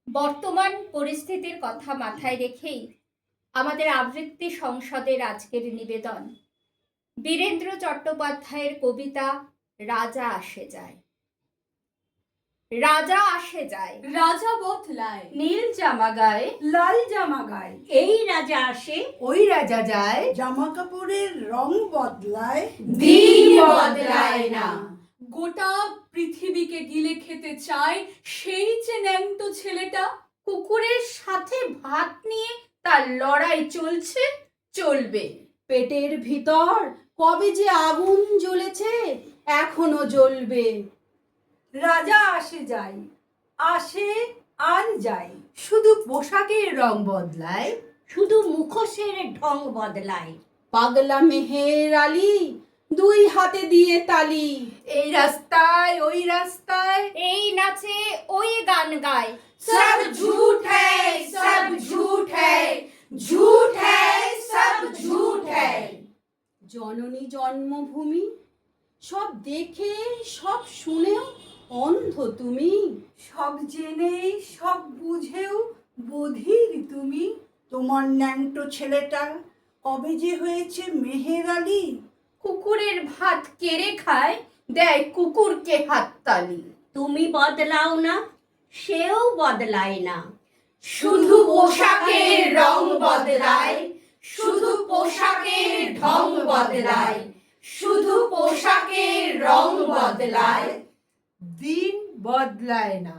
বর্তমান পরিস্থিতির কথা মাথায় রেখেই আমাদের আবৃত্তি সংসদের আজকের নিবেদন বীরেন্দ্র চট্টোপাধ্যায়ের কবিতা রাজা আসে যায়। রাজা আসে যায়, রাজা বদলায়, নীল জামা গায়ে, লাল জামা গায়ে, এই রাজা আসে, ওই রাজা যায়, জামা কাপড়ের রং বদলায়, দিন বদলায় না। গোটা পৃথিবীকে গিলে খেতে চায় সেই যে ন্যাংটো ছেলেটা। কুকুরের সাথে ভাত নিয়ে তার লড়াই চলছে, চলবে। পেটের ভিতর কবে যে আগুন জ্বলেছে, এখনো জ্বলবে। রাজা আসে যায়, আসে আর যায়, শুধু পোশাকের রং বদলায়, শুধু মুখোশের ঢং বদলায়। পাগলা মেহের আলী দুই হাতে দিয়ে তালি, এই রাস্তায় ওই রাস্তায়, এই নাচে ওই গান গায়। সব ঝুট হ্যায়, সব ঝুট হ্যায়, ঝুট হ্যায়, সব ঝুট হ্যায়। জননী জন্মভূমি, সব দেখে সব শুনেও অন্ধ তুমি, সব জেনেই সব বুঝেও বধির তুমি। তোমার ন্যাংটো ছেলেটা কবে যে হয়েছে মেহের আলী, কুকুরের ভাত কেড়ে খায়, দেয় কুকুরকে হাততালি। তুমি বদলাও না, সেও বদলায় না। শুধু পোশাকের রং বদলায়, শুধু পোশাকের ঢং বদলায়, শুধু পোশাকের রং বদলায়, দিন বদলায় না।